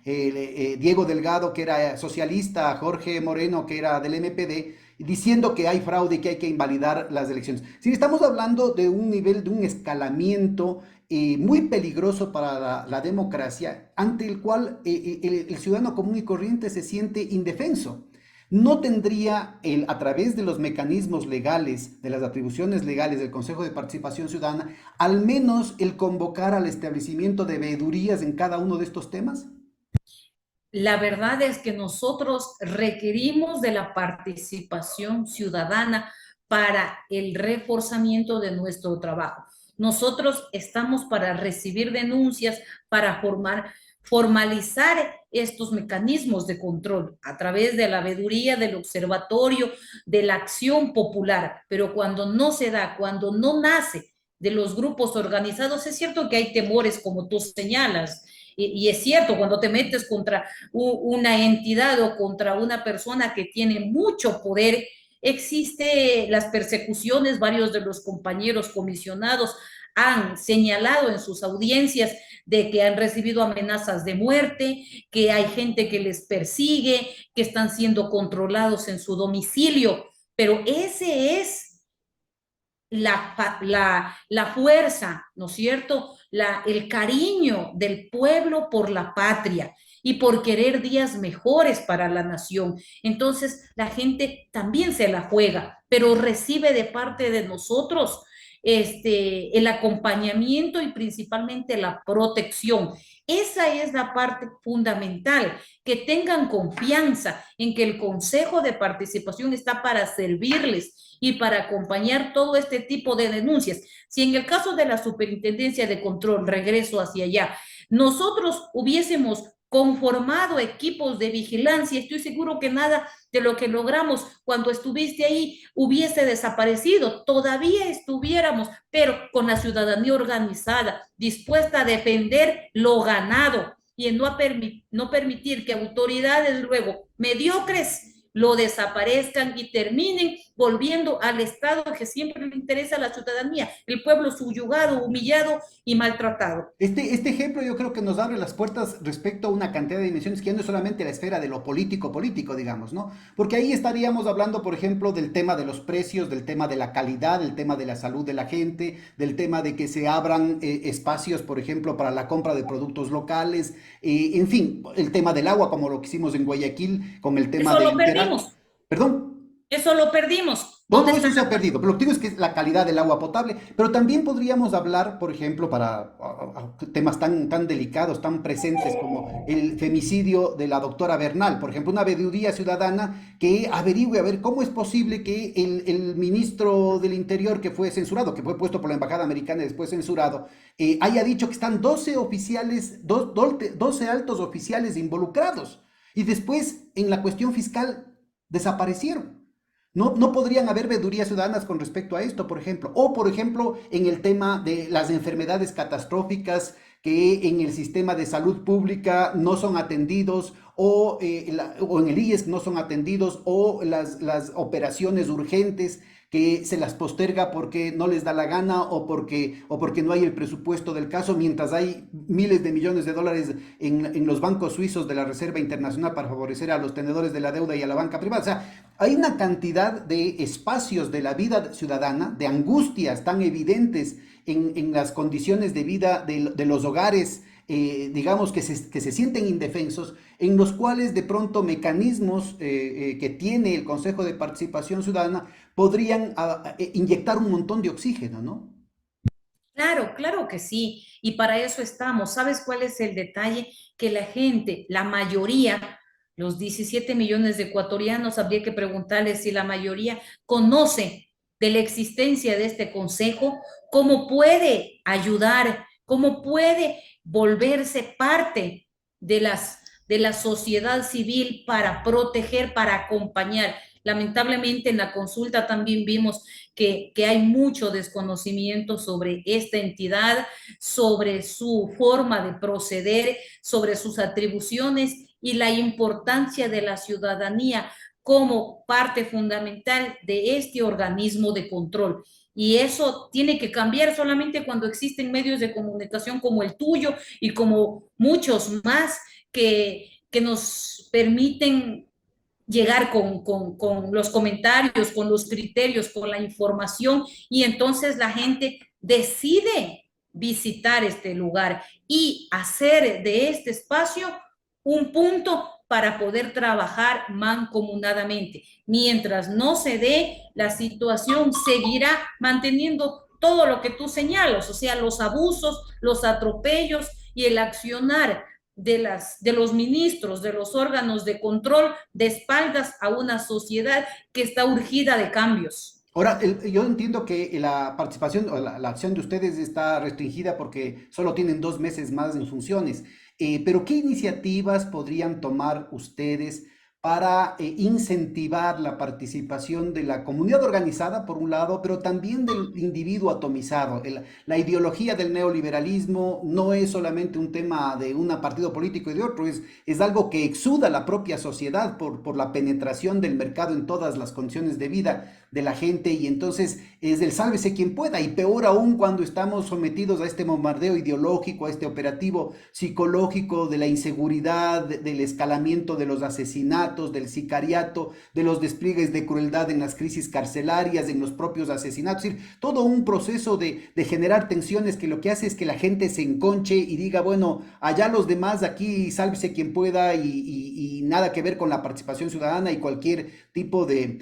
Diego Delgado, que era socialista, Jorge Moreno, que era del MPD, diciendo que hay fraude y que hay que invalidar las elecciones. Si estamos hablando de un nivel, de un escalamiento muy peligroso para la democracia, ante el cual el ciudadano común y corriente se siente indefenso. No tendría a través de los mecanismos legales, de las atribuciones legales del Consejo de Participación Ciudadana, al menos el convocar al establecimiento de veedurías en cada uno de estos temas. La verdad es que nosotros requerimos de la participación ciudadana para el reforzamiento de nuestro trabajo. Nosotros estamos para recibir denuncias, para formalizar estos mecanismos de control a través de la veeduría, del observatorio, de la acción popular. Pero cuando no se da, cuando no nace de los grupos organizados, es cierto que hay temores, como tú señalas, y es cierto, cuando te metes contra una entidad o contra una persona que tiene mucho poder, existe las persecuciones. Varios de los compañeros comisionados han señalado en sus audiencias de que han recibido amenazas de muerte, que hay gente que les persigue, que están siendo controlados en su domicilio, pero ese es la fuerza, ¿no es cierto? El cariño del pueblo por la patria y por querer días mejores para la nación. Entonces, la gente también se la juega, pero recibe de parte de nosotros el acompañamiento y principalmente la protección. Esa es la parte fundamental, que tengan confianza en que el Consejo de Participación está para servirles y para acompañar todo este tipo de denuncias. Si en el caso de la Superintendencia de Control, regreso hacia allá, nosotros hubiésemos conformado equipos de vigilancia, estoy seguro que nada de lo que logramos cuando estuviste ahí hubiese desaparecido, todavía estuviéramos, pero con la ciudadanía organizada, dispuesta a defender lo ganado y en no permitir que autoridades luego mediocres lo desaparezcan y terminen volviendo al Estado que siempre le interesa a la ciudadanía, el pueblo subyugado, humillado y maltratado. Este ejemplo yo creo que nos abre las puertas respecto a una cantidad de dimensiones que ya no es solamente la esfera de lo político, digamos, ¿no? Porque ahí estaríamos hablando, por ejemplo, del tema de los precios, del tema de la calidad, del tema de la salud de la gente, del tema de que se abran espacios, por ejemplo, para la compra de productos locales, en fin, el tema del agua, como lo que hicimos en Guayaquil, con el tema Eso de lo Interal. perdimos, Perdón. eso lo perdimos. No, ¿Dónde no, eso están se ha las... perdido, pero lo que digo es que es la calidad del agua potable, pero también podríamos hablar, por ejemplo, para temas tan delicados, tan presentes como el femicidio de la doctora Bernal, por ejemplo, una veeduría ciudadana que averigüe a ver cómo es posible que el ministro del Interior que fue censurado, que fue puesto por la Embajada Americana y después censurado, haya dicho que están 12 oficiales, 12 altos oficiales involucrados y después en la cuestión fiscal desaparecieron. No podrían haber veedurías ciudadanas con respecto a esto, por ejemplo. O, por ejemplo, en el tema de las enfermedades catastróficas que en el sistema de salud pública no son atendidos, o en el IES no son atendidos, o las operaciones urgentes que se las posterga porque no les da la gana o porque no hay el presupuesto del caso, mientras hay miles de millones de dólares en los bancos suizos de la Reserva Internacional para favorecer a los tenedores de la deuda y a la banca privada. O sea, hay una cantidad de espacios de la vida ciudadana, de angustias tan evidentes en las condiciones de vida de los hogares, digamos, que se sienten indefensos, en los cuales de pronto mecanismos que tiene el Consejo de Participación Ciudadana podrían inyectar un montón de oxígeno, ¿no? Claro, claro que sí. Y para eso estamos. ¿Sabes cuál es el detalle? Que la gente, la mayoría, los 17 millones de ecuatorianos, habría que preguntarles si la mayoría conoce de la existencia de este consejo, cómo puede ayudar, cómo puede volverse parte de la sociedad civil para proteger, para acompañar. Lamentablemente en la consulta también vimos que hay mucho desconocimiento sobre esta entidad, sobre su forma de proceder, sobre sus atribuciones y la importancia de la ciudadanía como parte fundamental de este organismo de control. Y eso tiene que cambiar solamente cuando existen medios de comunicación como el tuyo y como muchos más que nos permiten llegar con los comentarios, con los criterios, con la información, y entonces la gente decide visitar este lugar y hacer de este espacio un punto para poder trabajar mancomunadamente. Mientras no se dé, la situación seguirá manteniendo todo lo que tú señalas, o sea, los abusos, los atropellos y el accionar de los ministros, de los órganos de control, de espaldas a una sociedad que está urgida de cambios. Ahora, yo entiendo que la participación o la acción de ustedes está restringida porque solo tienen 2 meses más en funciones. Pero ¿qué iniciativas podrían tomar ustedes para incentivar la participación de la comunidad organizada, por un lado, pero también del individuo atomizado? La ideología del neoliberalismo no es solamente un tema de un partido político y de otro, es algo que exuda la propia sociedad por la penetración del mercado en todas las condiciones de vida de la gente, y entonces es del sálvese quien pueda, y peor aún cuando estamos sometidos a este bombardeo ideológico, a este operativo psicológico de la inseguridad, del escalamiento de los asesinatos, del sicariato, de los despliegues de crueldad en las crisis carcelarias, en los propios asesinatos, es decir, todo un proceso de generar tensiones que lo que hace es que la gente se enconche y diga, bueno, allá los demás, aquí sálvese quien pueda, y nada que ver con la participación ciudadana y cualquier tipo de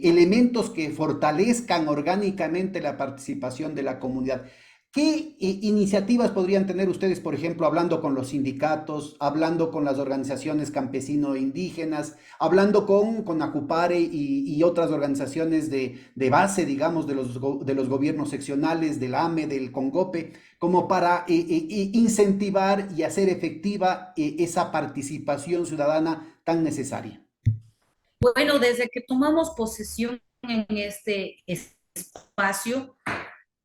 elementos que fortalezcan orgánicamente la participación de la comunidad. ¿Qué iniciativas podrían tener ustedes, por ejemplo, hablando con los sindicatos, hablando con las organizaciones campesino-indígenas, hablando con Acupare y otras organizaciones de base, digamos, de los gobiernos seccionales, del AME, del CONGOPE, como para incentivar y hacer efectiva esa participación ciudadana tan necesaria? Bueno, desde que tomamos posesión en este espacio,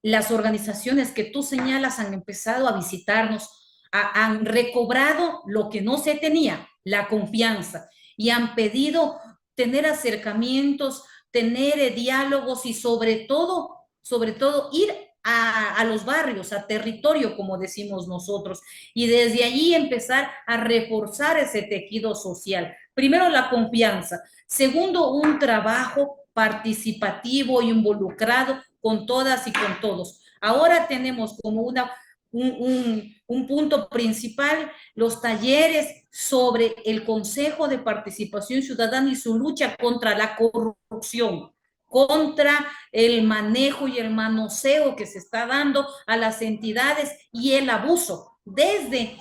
las organizaciones que tú señalas han empezado a visitarnos, han recobrado lo que no se tenía, la confianza, y han pedido tener acercamientos, tener diálogos y sobre todo ir a los barrios, a territorio, como decimos nosotros, y desde allí empezar a reforzar ese tejido social. Primero, la confianza. Segundo, un trabajo participativo, involucrado con todas y con todos. Ahora tenemos como un punto principal los talleres sobre el Consejo de Participación Ciudadana y su lucha contra la corrupción, contra el manejo y el manoseo que se está dando a las entidades y el abuso desde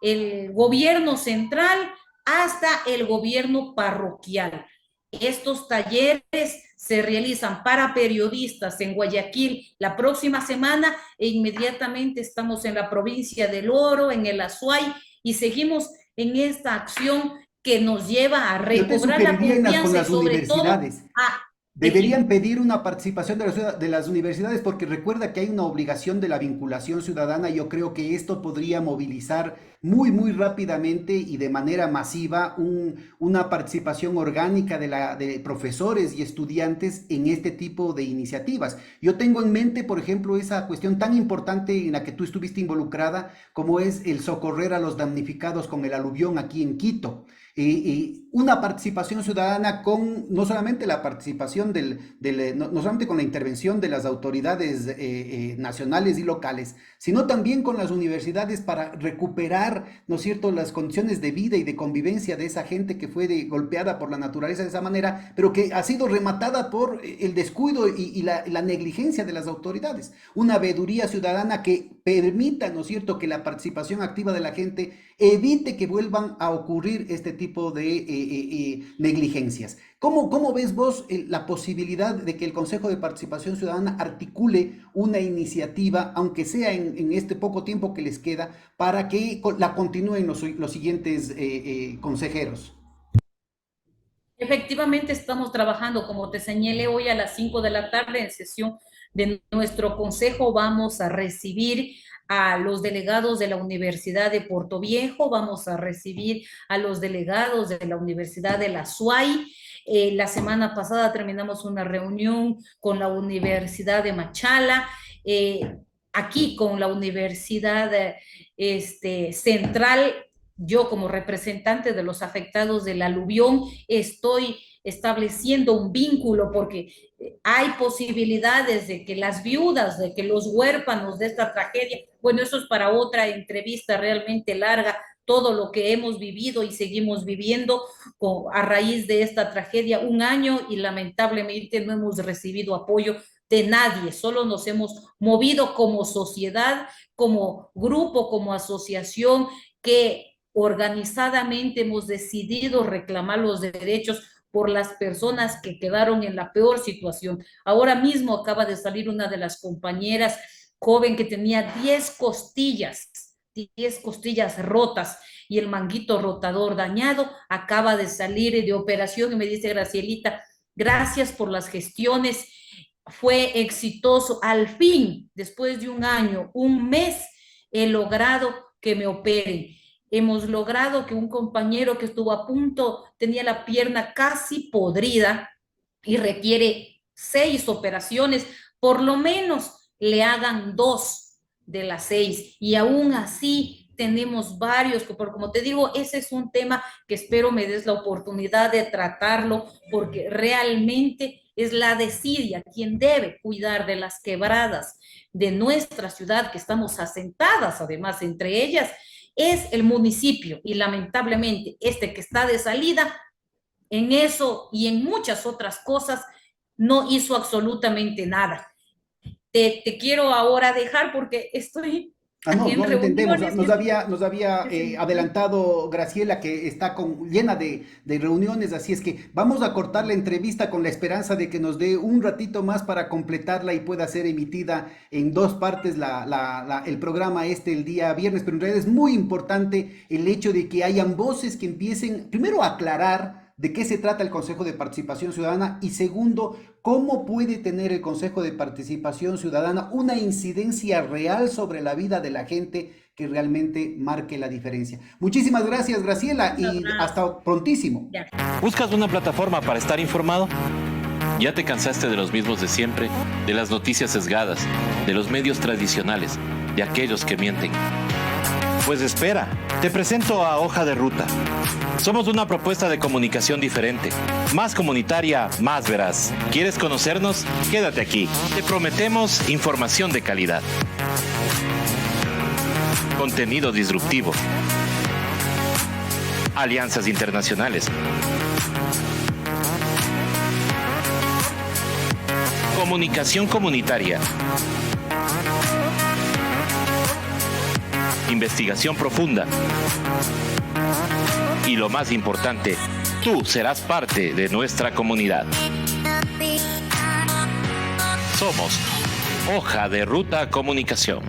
el gobierno central hasta el gobierno parroquial. Estos talleres se realizan para periodistas en Guayaquil la próxima semana, e inmediatamente estamos en la provincia del Oro, en el Azuay, y seguimos en esta acción que nos lleva a Yo te recobrar la sugeriría con confianza y las sobre todo universidades. Deberían pedir una participación de las universidades porque recuerda que hay una obligación de la vinculación ciudadana. Yo creo que esto podría movilizar muy rápidamente y de manera masiva una participación orgánica de profesores y estudiantes en este tipo de iniciativas. Yo tengo en mente, por ejemplo, esa cuestión tan importante en la que tú estuviste involucrada, como es el socorrer a los damnificados con el aluvión aquí en Quito. Una participación ciudadana con no solamente la participación no solamente con la intervención de las autoridades nacionales y locales, sino también con las universidades para recuperar, ¿no es cierto?, las condiciones de vida y de convivencia de esa gente que fue golpeada por la naturaleza de esa manera, pero que ha sido rematada por el descuido y la negligencia de las autoridades. Una veeduría ciudadana que permita, ¿no es cierto?, que la participación activa de la gente evite que vuelvan a ocurrir este tipo de negligencias. ¿Cómo ves vos la posibilidad de que el Consejo de Participación Ciudadana articule una iniciativa, aunque sea en este poco tiempo que les queda, para que la continúen los siguientes consejeros? Efectivamente, estamos trabajando, como te señalé, hoy a las 5 de la tarde en sesión de nuestro consejo vamos a recibir a los delegados de la Universidad de Portoviejo, vamos a recibir a los delegados de la Universidad de la SUAY. La semana pasada terminamos una reunión con la Universidad de Machala, aquí con la Universidad Central. Yo como representante de los afectados del aluvión estoy estableciendo un vínculo porque hay posibilidades de que las viudas, de que los huérfanos de esta tragedia, bueno, eso es para otra entrevista realmente larga, todo lo que hemos vivido y seguimos viviendo a raíz de esta tragedia, 1 año, y lamentablemente no hemos recibido apoyo de nadie, solo nos hemos movido como sociedad, como grupo, como asociación, que organizadamente hemos decidido reclamar los derechos por las personas que quedaron en la peor situación. Ahora mismo acaba de salir una de las compañeras joven que tenía 10 costillas rotas y el manguito rotador dañado, acaba de salir de operación y me dice: Gracielita, gracias por las gestiones, fue exitoso, al fin, después de 1 año, 1 mes, he logrado que me operen. Hemos logrado que un compañero que estuvo a punto, tenía la pierna casi podrida y requiere 6 operaciones, por lo menos le hagan 2 de las 6. Y aún así tenemos varios, pero como te digo, ese es un tema que espero me des la oportunidad de tratarlo, porque realmente es la desidia quien debe cuidar de las quebradas de nuestra ciudad, que estamos asentadas además entre ellas, es el municipio, y lamentablemente que está de salida, en eso y en muchas otras cosas no hizo absolutamente nada. Te quiero ahora dejar porque estoy No, aquí en no entendemos. reuniones. Nos había adelantado Graciela que está llena de reuniones, así es que vamos a cortar la entrevista con la esperanza de que nos dé un ratito más para completarla y pueda ser emitida en 2 partes el programa el día viernes, pero en realidad es muy importante el hecho de que hayan voces que empiecen primero a aclarar de qué se trata el Consejo de Participación Ciudadana y segundo, cómo puede tener el Consejo de Participación Ciudadana una incidencia real sobre la vida de la gente que realmente marque la diferencia. Muchísimas gracias, Graciela, y hasta prontísimo. ¿Buscas una plataforma para estar informado? ¿Ya te cansaste de los mismos de siempre, de las noticias sesgadas, de los medios tradicionales, de aquellos que mienten? Pues espera, te presento a Hoja de Ruta. Somos una propuesta de comunicación diferente, más comunitaria, más veraz. ¿Quieres conocernos? Quédate aquí. Te prometemos información de calidad, contenido disruptivo, alianzas internacionales, comunicación comunitaria, investigación profunda y lo más importante, tú serás parte de nuestra comunidad. Somos Hoja de Ruta Comunicación.